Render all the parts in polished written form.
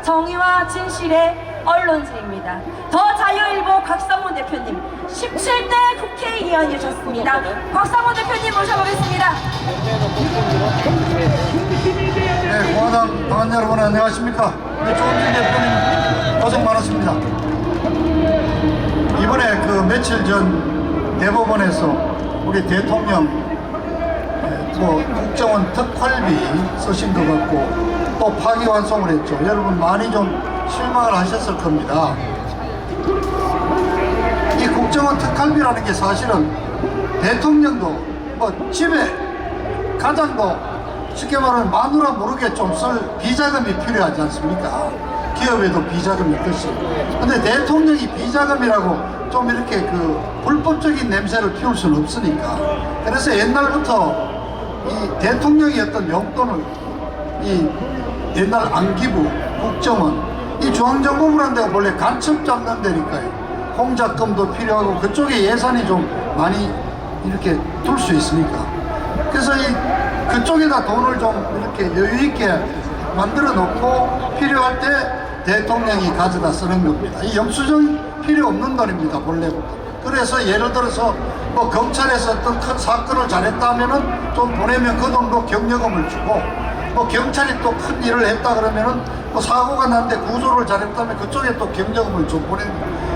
정의와 진실의 언론지입니다. 더 자유일보 곽상문 대표님 17대 국회의원이셨습니다. 곽상문 대표님 모셔보겠습니다. 네, 공화당 당원 여러분 안녕하십니까. 조은진 대표님 고생 많으십니다. 이번에 그 며칠 전 대법원에서 우리 대통령 국정원 특활비 쓰신 것 같고 또 파기환송을 했죠. 여러분 많이 좀 실망을 하셨을 겁니다. 이 국정원 특활비라는 게 사실은 대통령도 집에 가장도 쉽게 말하면 마누라 모르게 좀 쓸 비자금이 필요하지 않습니까? 기업에도 비자금이 있듯이. 근데 대통령이 비자금이라고 좀 이렇게 그 불법적인 냄새를 피울 수는 없으니까. 그래서 옛날부터 이 대통령이 어떤 용돈을 이 옛날 안기부, 국정원, 이 중앙정보부라는 데가 원래 간첩 잡는 데니까요. 공작금도 필요하고 그쪽에 예산이 좀 많이 이렇게 둘 수 있으니까. 그래서 그쪽에다 돈을 좀 이렇게 여유있게 만들어 놓고 필요할 때 대통령이 가져다 쓰는 겁니다. 이 영수증 필요 없는 돈입니다, 본래부터. 그래서 예를 들어서 뭐 검찰에서 어떤 큰 사건을 잘했다 하면은 좀 보내면 그 돈도 경력금을 주고, 뭐 경찰이 또 큰 일을 했다 그러면은 뭐 사고가 났는데 구조를 잘했다면 그쪽에 또 경력금을 좀 보내는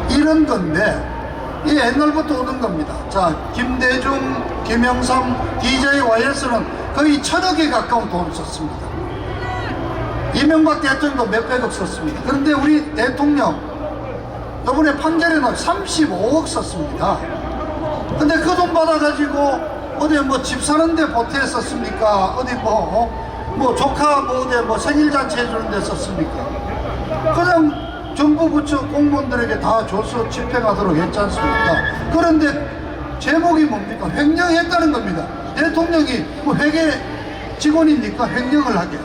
이런 건데, 이 옛날부터 오는 겁니다. 자, 김대중, 김영삼, DJYS는 거의 1000억에 가까운 돈을 썼습니다. 이명박 대통령도 몇백억 썼습니다. 그런데 우리 대통령 이번에 판결에는 35억 썼습니다. 근데 그 돈 받아가지고 어디 뭐 집 사는데 보태에 썼습니까? 어디 뭐 조카 뭐 어디 뭐 생일잔치 해주는데 썼습니까? 그냥 정부 부처 공무원들에게 다 줘서 집행하도록 했지 않습니까? 그런데 제목이 뭡니까? 횡령했다는 겁니다. 대통령이 뭐 회계 직원입니까? 횡령을 하게.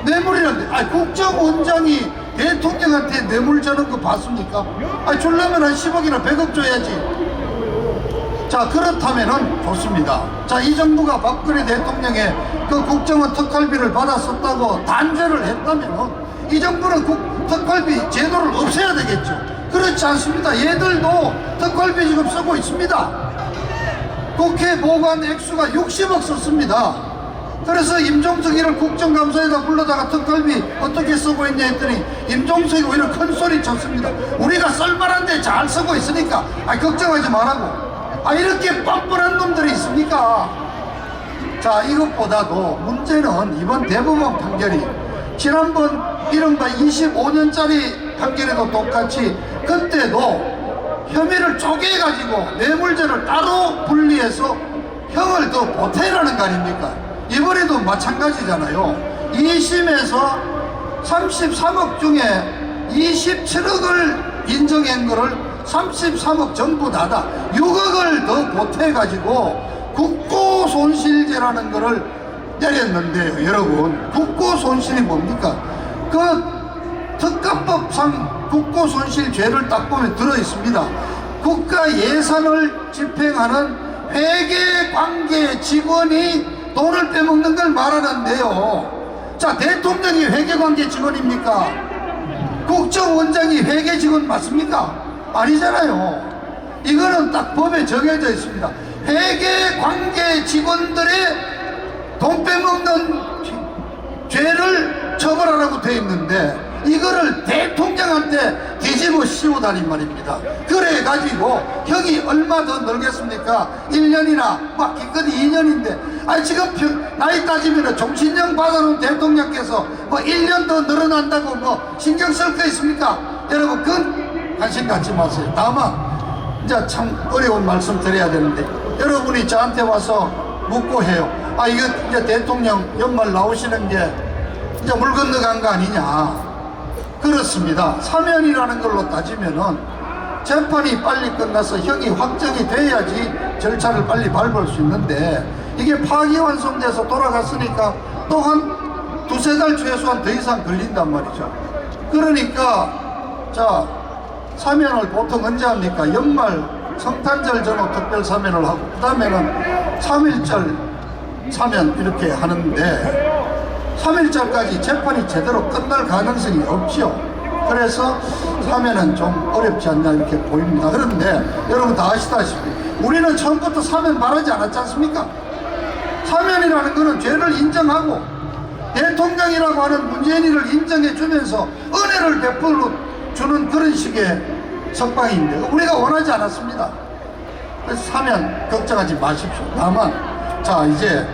뇌물이란데, 국정원장이 대통령한테 뇌물 주는 거 봤습니까? 주려면 한 10억이나 100억 줘야지. 자, 그렇다면은 좋습니다. 자, 이 정부가 박근혜 대통령의 그 국정원 특활비를 받았었다고 단죄를 했다면은 이 정부는 특활비 제도를 없애야 되겠죠. 그렇지 않습니다. 얘들도 특활비 지금 쓰고 있습니다. 국회 보관 액수가 60억 썼습니다. 그래서 임종석이를 국정감사에다 불러다가 특활비 어떻게 쓰고 있냐 했더니 임종석이 오히려 큰 소리 쳤습니다. 우리가 쓸만한데 잘 쓰고 있으니까 걱정하지 말라고. 이렇게 뻔뻔한 놈들이 있습니까? 자, 이것보다도 문제는 이번 대법원 판결이 지난번 이른바 25년짜리 판결에도 똑같이 그때도 혐의를 쪼개가지고 뇌물죄를 따로 분리해서 형을 더 보태라는 거 아닙니까? 이번에도 마찬가지잖아요. 2심에서 33억 중에 27억을 인정한 거를 33억 전부 다다 6억을 더 보태가지고 국고손실죄라는 거를 내렸는데요. 여러분, 국고손실이 뭡니까? 그 특가법상 국고손실죄를 딱 보면 들어있습니다. 국가 예산을 집행하는 회계관계 직원이 돈을 빼먹는 걸 말하는데요. 자, 대통령이 회계관계 직원입니까? 국정원장이 회계 직원 맞습니까? 아니잖아요. 이거는 딱 법에 정해져 있습니다. 회계관계 직원들의 돈 빼먹는 죄를 처벌하라고 되어 있는데 이거를 대통령한테 뒤집어 씌우다니 말입니다. 그래가지고 형이 얼마 더 늘겠습니까? 1년이나 막 기껏이 2년인데 지금 나이 따지면 종신형 받아놓은 대통령께서 뭐 1년 더 늘어난다고 뭐 신경 쓸 거 있습니까? 여러분, 그건 관심 갖지 마세요. 다만 이제 참 어려운 말씀 드려야 되는데 여러분이 저한테 와서 묻고 해요. 이거 이제 대통령 연말 나오시는 게 이제 물 건너간 거 아니냐. 그렇습니다. 사면이라는 걸로 따지면은 재판이 빨리 끝나서 형이 확정이 돼야지 절차를 빨리 밟을 수 있는데 이게 파기환송돼서 돌아갔으니까 또 한 두세 달 최소한 더 이상 걸린단 말이죠. 그러니까 자, 사면을 보통 언제 합니까? 연말 성탄절 전후 특별 사면을 하고 그 다음에는 3.1절 사면 이렇게 하는데 3일절까지 재판이 제대로 끝날 가능성이 없지요. 그래서 사면은 좀 어렵지 않나 이렇게 보입니다. 그런데 여러분 다 아시다시피 우리는 처음부터 사면 바라지 않았지 않습니까? 사면이라는 것은 죄를 인정하고 대통령이라고 하는 문재인이를 인정해 주면서 은혜를 베풀어 주는 그런 식의 석방인데 우리가 원하지 않았습니다. 그래서 사면 걱정하지 마십시오. 다만 자 이제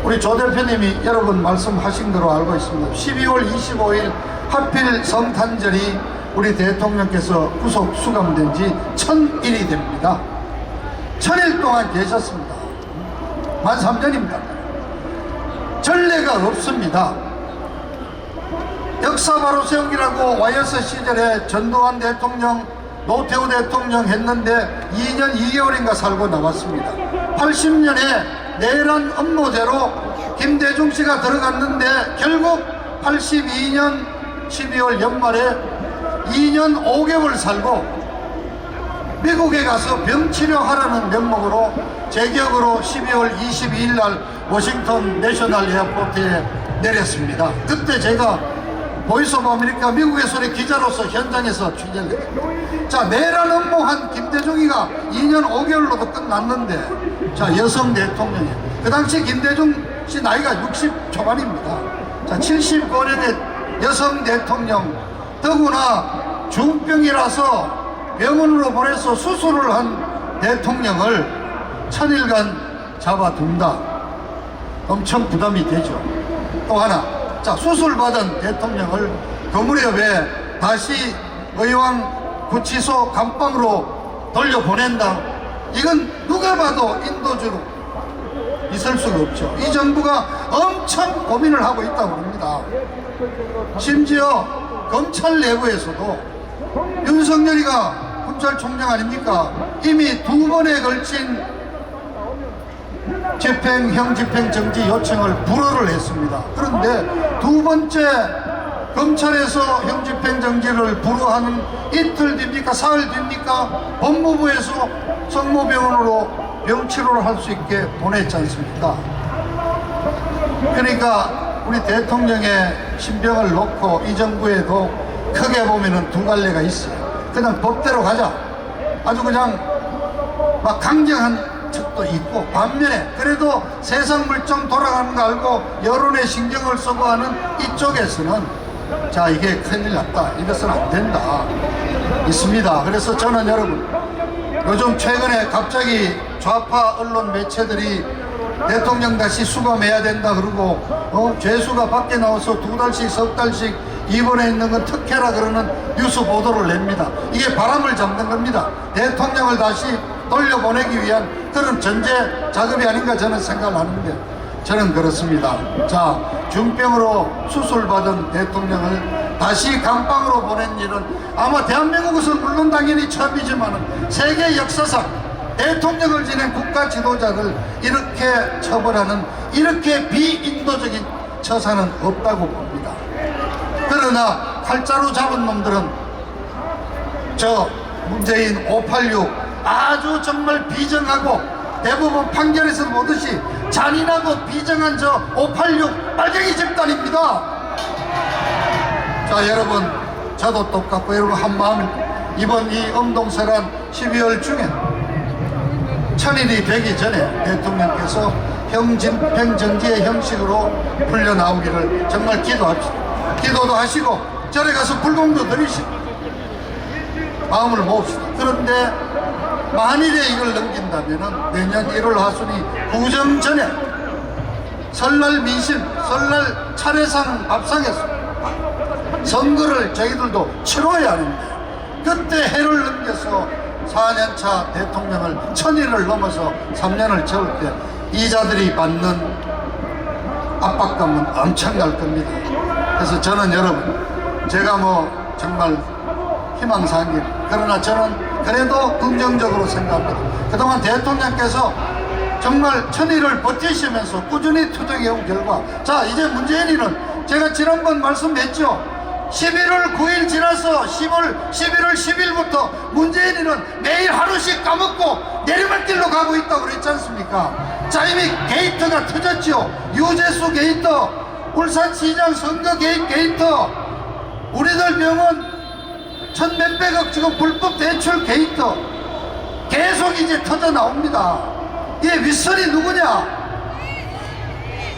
우리 조 대표님이 여러분 말씀하신 대로 알고 있습니다. 12월 25일 하필 성탄절이 우리 대통령께서 구속 수감된 지 1000일이 됩니다. 1000일 동안 계셨습니다. 만 3년입니다. 전례가 없습니다. 역사 바로 세우기라고 YS 시절에 전두환 대통령, 노태우 대통령 했는데 2년 2개월인가 살고 나왔습니다. 80년에 내란 음모죄로 김대중 씨가 들어갔는데 결국 82년 12월 연말에 2년 5개월 살고 미국에 가서 병 치료하라는 명목으로 제 기억으로 12월 22일 날 워싱턴 내셔널 에어포트에 내렸습니다. 그때 제가 보이스 오브 아메리카 미국의 소리 기자로서 현장에서 취재를 했습니다. 자, 내란 음모한 김대중이가 2년 5개월로도 끝났는데 자, 여성 대통령이 그 당시 김대중 씨 나이가 60 초반입니다. 자, 79년의 여성 대통령 더구나 중병이라서 병원으로 보내서 수술을 한 대통령을 1000일간 잡아둔다. 엄청 부담이 되죠. 또 하나, 자, 수술받은 대통령을 그 무렵에 다시 의왕 구치소 감방으로 돌려보낸다. 이건 누가 봐도 인도주로 있을 수가 없죠. 이 정부가 엄청 고민을 하고 있다고 합니다. 심지어 검찰 내부에서도 윤석열이가 검찰총장 아닙니까? 이미 2번에 걸친 집행, 형집행정지 요청을 불허를 했습니다. 그런데 두 번째 검찰에서 형집행정지를 불허하는 이틀 뒤입니까? 사흘 뒤입니까? 법무부에서 성모병원으로 병치료를 할 수 있게 보냈지 않습니까? 그러니까 우리 대통령의 신병을 놓고 이 정부에도 크게 보면은 두 갈래가 있어요. 그냥 법대로 가자. 아주 그냥 막 강경한 척도 있고, 반면에 그래도 세상 물정 돌아가는 거 알고 여론에 신경을 쓰고 하는 이쪽에서는 자, 이게 큰일 났다, 이것은 안 된다 있습니다. 그래서 저는 여러분, 요즘 최근에 갑자기 좌파 언론 매체들이 대통령 다시 수감해야 된다 그러고 죄수가 밖에 나와서 2달씩 석 달씩 입원해 있는 건 특혜라 그러는 뉴스 보도를 냅니다. 이게 바람을 잡는 겁니다. 대통령을 다시 돌려보내기 위한 그런 전제 작업이 아닌가 저는 생각을 하는데, 저는 그렇습니다. 자, 중병으로 수술받은 대통령을 다시 감방으로 보낸 일은 아마 대한민국에서 물론 당연히 처음이지만 세계 역사상 대통령을 지낸 국가 지도자들 이렇게 처벌하는 이렇게 비인도적인 처사는 없다고 봅니다. 그러나 칼자루 잡은 놈들은 저 문재인 586 아주 정말 비정하고 대법원 판결에서 보듯이 잔인하고 비정한 저 586 빨갱이 집단입니다. 자, 여러분, 저도 똑같고 여러분 한 마음입니다. 이번 이 엄동설한 12월 중에 1000일이 되기 전에 대통령께서 형집행정지의 형식으로 풀려나오기를 정말 기도합시다. 기도도 하시고 절에 가서 불공도 드리시고 마음을 모읍시다. 그런데 만일에 이걸 넘긴다면 내년 1월 하순이 구정 전에 설날 민심, 설날 차례상 밥상에서 선거를 저희들도 치러야 하는데, 그때 해를 넘겨서 4년차 대통령을 1000일을 넘어서 3년을 채울 때 이자들이 받는 압박감은 엄청날 겁니다. 그래서 저는 여러분, 제가 뭐 정말 희망사항입니다. 그러나 저는 그래도 긍정적으로 생각합니다. 그동안 대통령께서 정말 1000일을 버티시면서 꾸준히 투쟁해온 결과, 자, 이제 문재인이는 제가 지난번 말씀했죠. 11월 9일 지나서 11월 10일부터 문재인이는 매일 하루씩 까먹고 내리막길로 가고 있다고 그랬지 않습니까? 짜이믹 게이트가 터졌죠. 유재수 게이트, 울산시장 선거 게이트, 우리들 병원 천몇백억 지금 불법 대출 게이트 계속 이제 터져 나옵니다. 이게 윗선이 누구냐?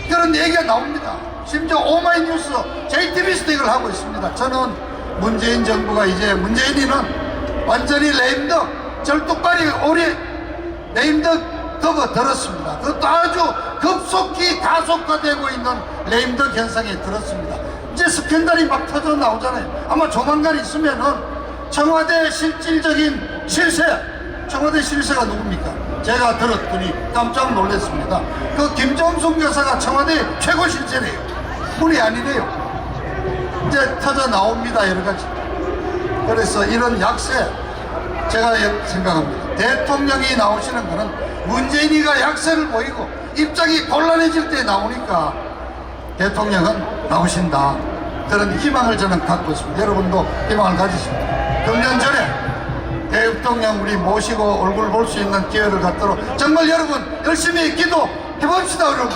그런 얘기가 나옵니다. 심지어 오마이뉴스, JTBC도 이걸 하고 있습니다. 저는 문재인 정부가 이제 문재인이는 완전히 레임덕, 절뚝발이 오리 레임덕 접어들었습니다. 그것도 아주 급속히 가속화되고 있는 레임덕 현상에 들었습니다. 이제 스캔들이 막 터져 나오잖아요. 아마 조만간 있으면은 청와대 실질적인 실세, 청와대 실세가 누굽니까? 제가 들었더니 깜짝 놀랐습니다. 그 김정숙 여사가 청와대 최고 실세래요. 뿐이 아니래요. 이제 터져 나옵니다, 여러 가지. 그래서 이런 약세, 제가 생각합니다. 대통령이 나오시는 거는 문재인이가 약세를 보이고 입장이 곤란해질 때 나오니까 대통령은 나오신다. 그런 희망을 저는 갖고 있습니다. 여러분도 희망을 가지십니다. 금년 전에 대통령 우리 모시고 얼굴 볼 수 있는 기회를 갖도록 정말 여러분 열심히 기도해 봅시다, 여러분.